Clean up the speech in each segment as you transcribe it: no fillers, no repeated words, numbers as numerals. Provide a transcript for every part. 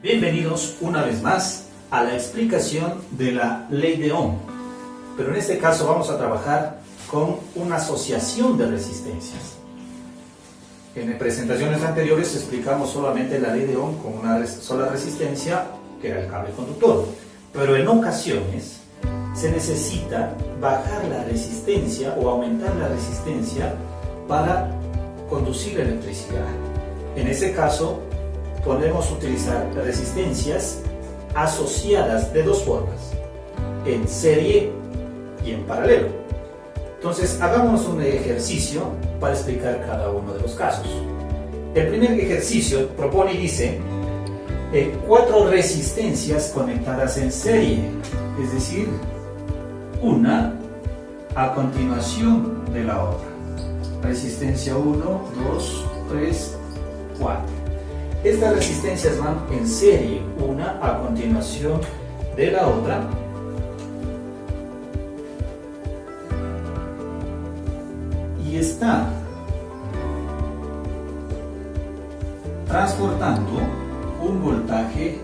Bienvenidos una vez más a la explicación de la ley de Ohm, pero en este caso vamos a trabajar con una asociación de resistencias. En presentaciones anteriores explicamos solamente la ley de Ohm con una sola resistencia, que era el cable conductor, pero en ocasiones se necesita bajar la resistencia o aumentar la resistencia para conducir electricidad. En ese caso podemos utilizar resistencias asociadas de dos formas, en serie y en paralelo. Entonces hagamos un ejercicio para explicar cada uno de los casos. El primer ejercicio propone y dice 4 resistencias conectadas en serie, es decir, una a continuación de la otra. Resistencia 1, 2, 3, 4. Estas resistencias van en serie, una a continuación de la otra. Y está transportando un voltaje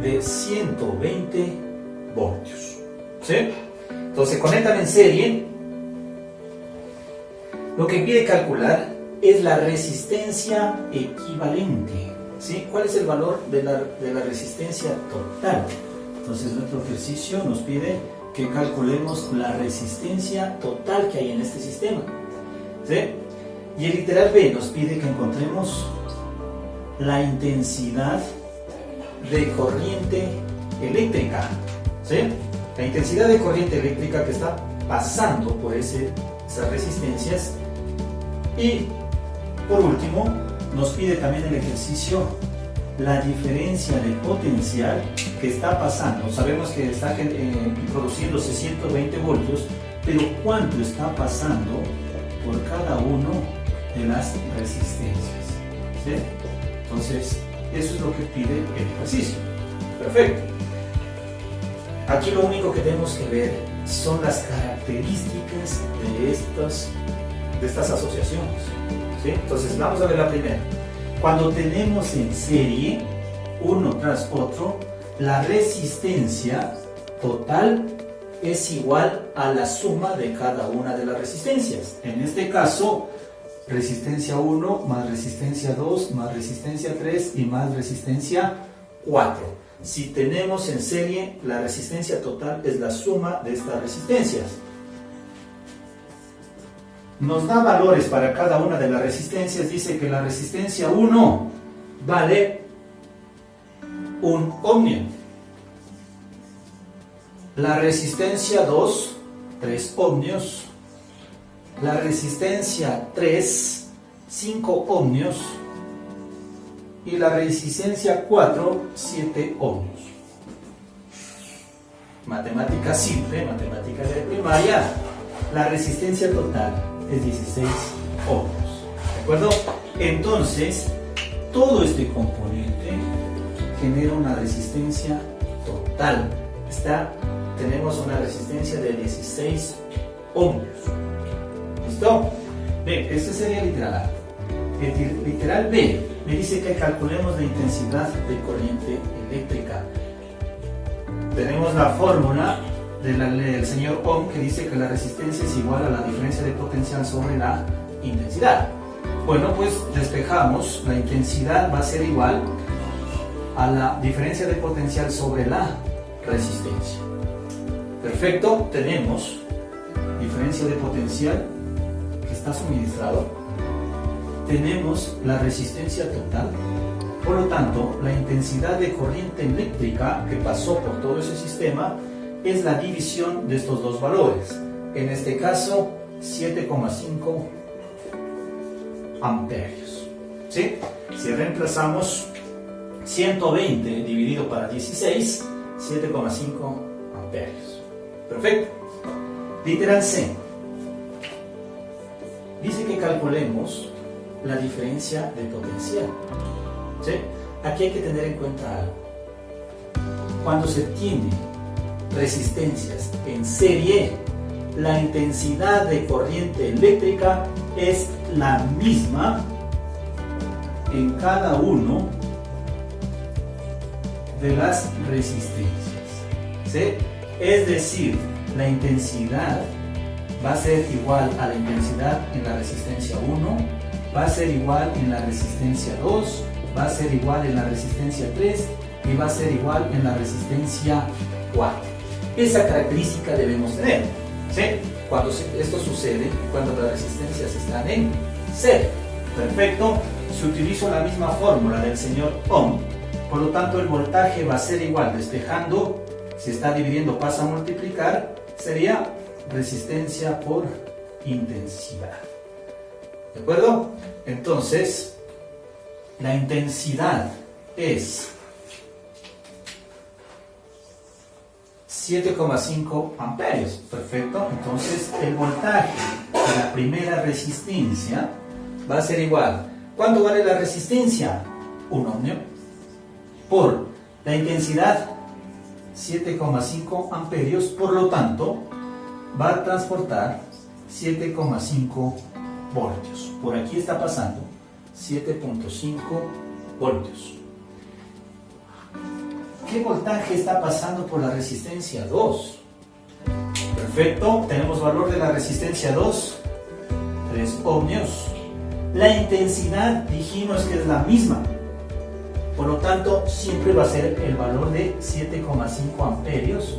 de 120 voltios. ¿Sí? Entonces se conectan en serie. Lo que pide calcular es la resistencia equivalente. ¿Sí? ¿Cuál es el valor de la resistencia total? Entonces nuestro ejercicio nos pide que calculemos la resistencia total que hay en este sistema. ¿Sí? Y el literal B nos pide que encontremos la intensidad de corriente eléctrica. ¿Sí? La intensidad de corriente eléctrica que está pasando por esas resistencias. Y por último, nos pide también el ejercicio la diferencia de potencial que está pasando. Sabemos que está introduciéndose 120 voltios, pero ¿cuánto está pasando por cada uno de las resistencias? ¿Sí? Entonces, eso es lo que pide el ejercicio. Perfecto. Aquí lo único que tenemos que ver son las características de estas asociaciones. ¿Sí? Entonces vamos a ver la primera. Cuando tenemos en serie, uno tras otro, la resistencia total es igual a la suma de cada una de las resistencias. En este caso, resistencia 1 más resistencia 2 más resistencia 3 y más resistencia 4. Si tenemos en serie, la resistencia total es la suma de estas resistencias. Nos da valores para cada una de las resistencias. Dice que la resistencia 1 vale 1 ohmio. La resistencia 2, 3 ohmios. La resistencia 3, 5 ohmios. Y la resistencia 4, 7 ohmios. Matemática simple, matemática de primaria. La resistencia total es 16 ohmios. ¿De acuerdo? Entonces, todo este componente genera una resistencia total. Tenemos una resistencia de 16 ohmios. ¿Listo? Bien, este sería el literal A. El literal B me dice que calculemos la intensidad de corriente eléctrica. Tenemos la fórmula del señor Ohm, que dice que la resistencia es igual a la diferencia de potencial sobre la intensidad. Bueno, pues despejamos. La intensidad va a ser igual a la diferencia de potencial sobre la resistencia. Perfecto, tenemos diferencia de potencial que está suministrado. Tenemos la resistencia total. Por lo tanto, la intensidad de corriente eléctrica que pasó por todo ese sistema es la división de estos dos valores. En este caso, 7,5 amperios. ¿Sí? Si reemplazamos 120 dividido para 16, 7,5 amperios. Perfecto. Literal C. Dice que calculemos la diferencia de potencial. ¿Sí? Aquí hay que tener en cuenta algo. Cuando se tiene resistencias en serie, la intensidad de corriente eléctrica es la misma en cada uno de las resistencias, ¿sí? Es decir, la intensidad va a ser igual a la intensidad en la resistencia 1, va a ser igual en la resistencia 2, va a ser igual en la resistencia 3 y va a ser igual en la resistencia 4. Esa característica debemos tener, ¿sí? Cuando esto sucede, cuando las resistencias están en cero. Perfecto. Si utilizo la misma fórmula del señor Ohm, por lo tanto el voltaje va a ser igual, despejando, si está dividiendo pasa a multiplicar, sería resistencia por intensidad. ¿De acuerdo? Entonces, la intensidad es 7,5 amperios. Perfecto. Entonces, el voltaje de la primera resistencia va a ser igual. ¿Cuánto vale la resistencia? 1 ohmio por la intensidad 7,5 amperios. Por lo tanto, va a transportar 7,5 voltios. Por aquí está pasando 7,5 voltios. ¿Qué voltaje está pasando por la resistencia 2? Perfecto, tenemos valor de la resistencia 2, 3 ohmios. La intensidad dijimos que es la misma, por lo tanto siempre va a ser el valor de 7,5 amperios.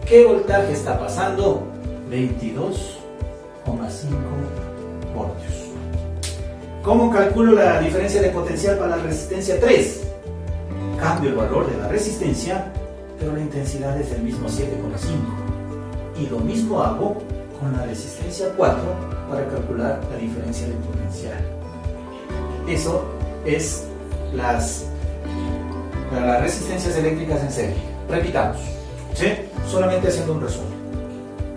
¿Qué voltaje está pasando? 22,5 voltios. ¿Cómo calculo la diferencia de potencial para la resistencia 3? Cambio el valor de la resistencia, pero la intensidad es el mismo, 7,5. Y lo mismo hago con la resistencia 4 para calcular la diferencia de potencial. Eso es las resistencias eléctricas en serie. Repitamos, ¿sí? Solamente haciendo un resumen.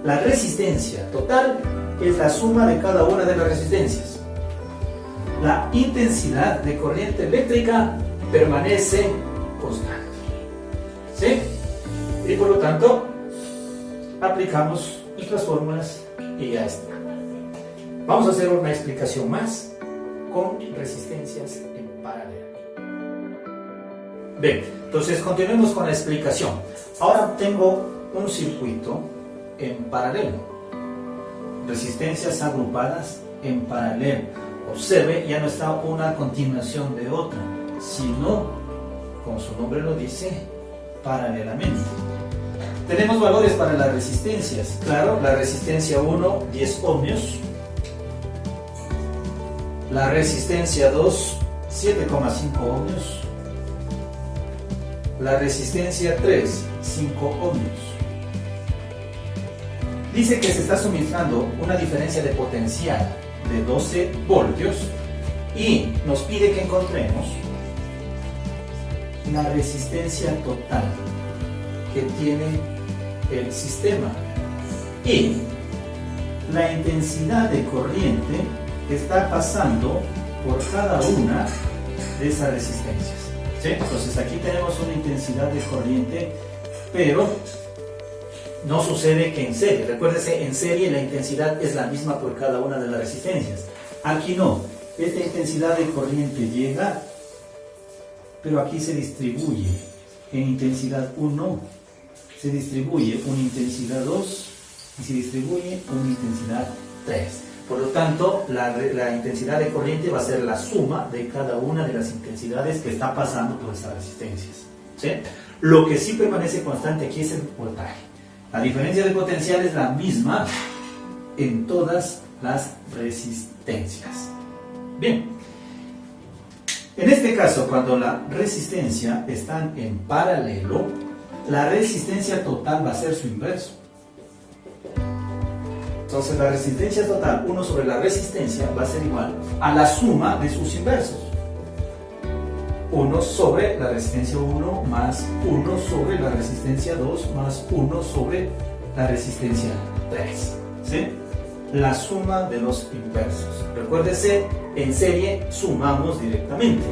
La resistencia total es la suma de cada una de las resistencias. La intensidad de corriente eléctrica permanece constante, ¿sí? Y por lo tanto aplicamos nuestras fórmulas y ya está. Vamos a hacer una explicación más con resistencias en paralelo. Bien, entonces continuemos con la explicación. Ahora tengo un circuito en paralelo, resistencias agrupadas en paralelo. Observe, ya no está una a continuación de otra, sino, como su nombre lo dice, paralelamente. Tenemos valores para las resistencias. Claro, la resistencia 1, 10 ohmios. La resistencia 2, 7,5 ohmios. La resistencia 3, 5 ohmios. Dice que se está suministrando una diferencia de potencial de 12 voltios y nos pide que encontremos la resistencia total que tiene el sistema y la intensidad de corriente que está pasando por cada una de esas resistencias, ¿sí? Entonces aquí tenemos una intensidad de corriente, pero no sucede que en serie. Recuérdese, en serie la intensidad es la misma por cada una de las resistencias. Aquí no. Esta intensidad de corriente llega, pero aquí se distribuye en intensidad 1, se distribuye una intensidad 2 y se distribuye una intensidad 3. Por lo tanto, la intensidad de corriente va a ser la suma de cada una de las intensidades que está pasando por estas resistencias, ¿sí? Lo que sí permanece constante aquí es el voltaje. La diferencia de potencial es la misma en todas las resistencias. Bien, en este caso, cuando la resistencia están en paralelo, la resistencia total va a ser su inverso. Entonces la resistencia total, 1 sobre la resistencia, va a ser igual a la suma de sus inversos. 1 sobre la resistencia 1 más 1 sobre la resistencia 2 más 1 sobre la resistencia 3, ¿sí? La suma de los inversos. Recuérdese, en serie sumamos directamente,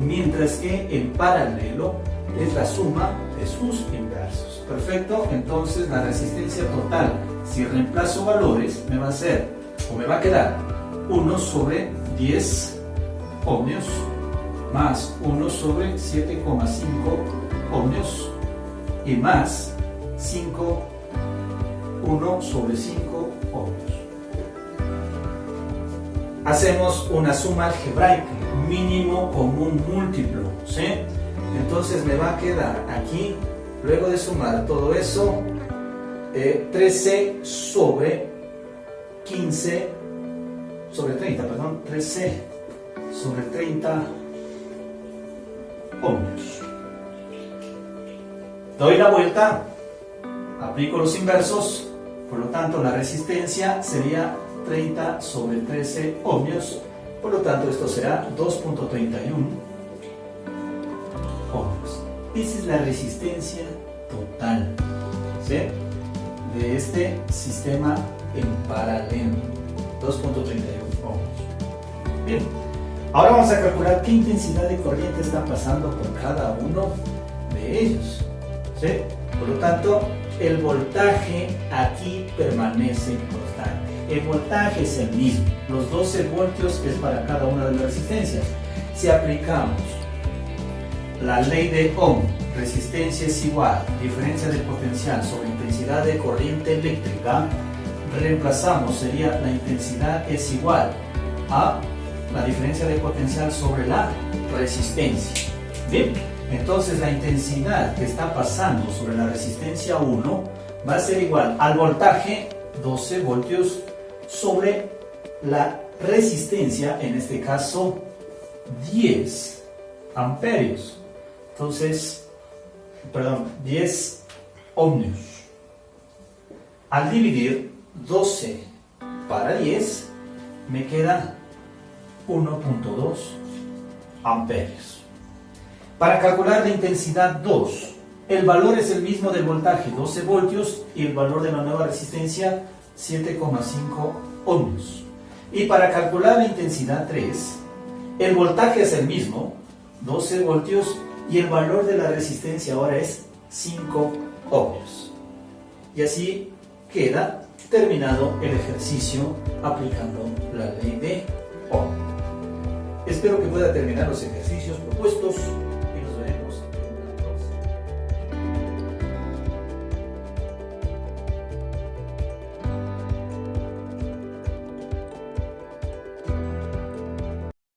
mientras que en paralelo es la suma de sus inversos. Perfecto, entonces la resistencia total, si reemplazo valores, me va a ser, o me va a quedar 1 sobre 10 ohmios más 1 sobre 7,5 ohmios y más 5, 1 sobre 5 ohmios. Hacemos una suma algebraica, mínimo común múltiplo, ¿sí? Entonces me va a quedar aquí, luego de sumar todo eso, 13 sobre 15, sobre 30, perdón, 13 sobre 30 ohmios. Doy la vuelta, aplico los inversos, por lo tanto la resistencia sería 30 sobre 13 ohmios, por lo tanto esto será 2.31 ohmios. Esa es la resistencia total, ¿sí?, de este sistema en paralelo, 2.31 ohmios. Bien, ahora vamos a calcular qué intensidad de corriente está pasando por cada uno de ellos, ¿sí? Por lo tanto, el voltaje aquí permanece constante. El voltaje es el mismo, los 12 voltios es para cada una de las resistencias. Si aplicamos la ley de Ohm, resistencia es igual, diferencia de potencial sobre intensidad de corriente eléctrica, reemplazamos, sería la intensidad es igual a la diferencia de potencial sobre la resistencia. Bien, entonces la intensidad que está pasando sobre la resistencia 1 va a ser igual al voltaje, 12 voltios, sobre la resistencia, en este caso 10 amperios. Entonces, 10 ohmios. Al dividir 12 para 10, me queda 1.2 amperios. Para calcular la intensidad 2, el valor es el mismo del voltaje, 12 voltios, y el valor de la nueva resistencia, 7,5 ohmios. Y para calcular la intensidad 3, el voltaje es el mismo, 12 voltios, y el valor de la resistencia ahora es 5 ohmios. Y así queda terminado el ejercicio aplicando la ley de Ohm. Espero que pueda terminar los ejercicios propuestos.